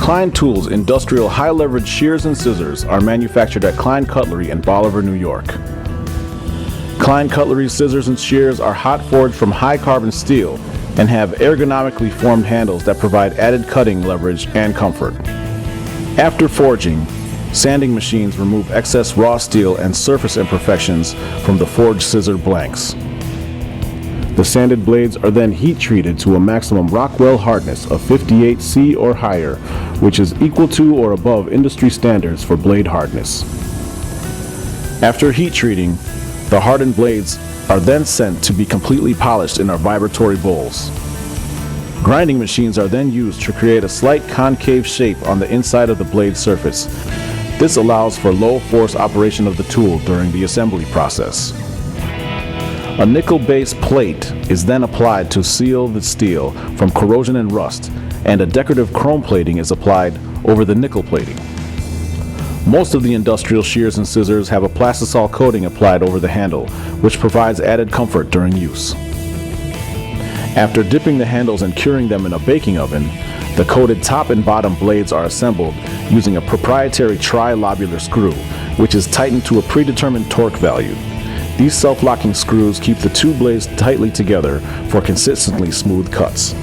Klein Tools industrial high-leverage shears and scissors are manufactured at Klein Cutlery in Bolivar, New York. Klein Cutlery's scissors and shears are hot forged from high-carbon steel and have ergonomically formed handles that provide added cutting leverage and comfort. After forging, sanding machines remove excess raw steel and surface imperfections from the forged scissor blanks. The sanded blades are then heat treated to a maximum Rockwell hardness of 58C or higher, which is equal to or above industry standards for blade hardness. After heat treating, the hardened blades are then sent to be completely polished in our vibratory bowls. Grinding machines are then used to create a slight concave shape on the inside of the blade surface. This allows for low force operation of the tool during the assembly process. A nickel-based plate is then applied to seal the steel from corrosion and rust, and a decorative chrome plating is applied over the nickel plating. Most of the industrial shears and scissors have a plastisol coating applied over the handle, which provides added comfort during use. After dipping the handles and curing them in a baking oven, the coated top and bottom blades are assembled using a proprietary tri-lobular screw, which is tightened to a predetermined torque value. These self-locking screws keep the two blades tightly together for consistently smooth cuts.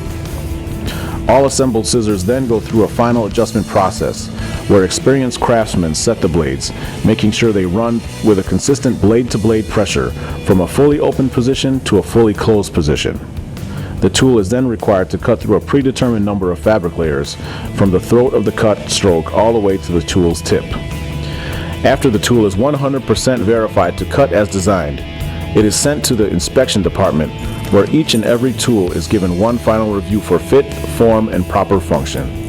All assembled scissors then go through a final adjustment process where experienced craftsmen set the blades, making sure they run with a consistent blade-to-blade pressure from a fully open position to a fully closed position. The tool is then required to cut through a predetermined number of fabric layers from the throat of the cut stroke all the way to the tool's tip. After the tool is 100% verified to cut as designed, it is sent to the inspection department where each and every tool is given one final review for fit, form, and proper function.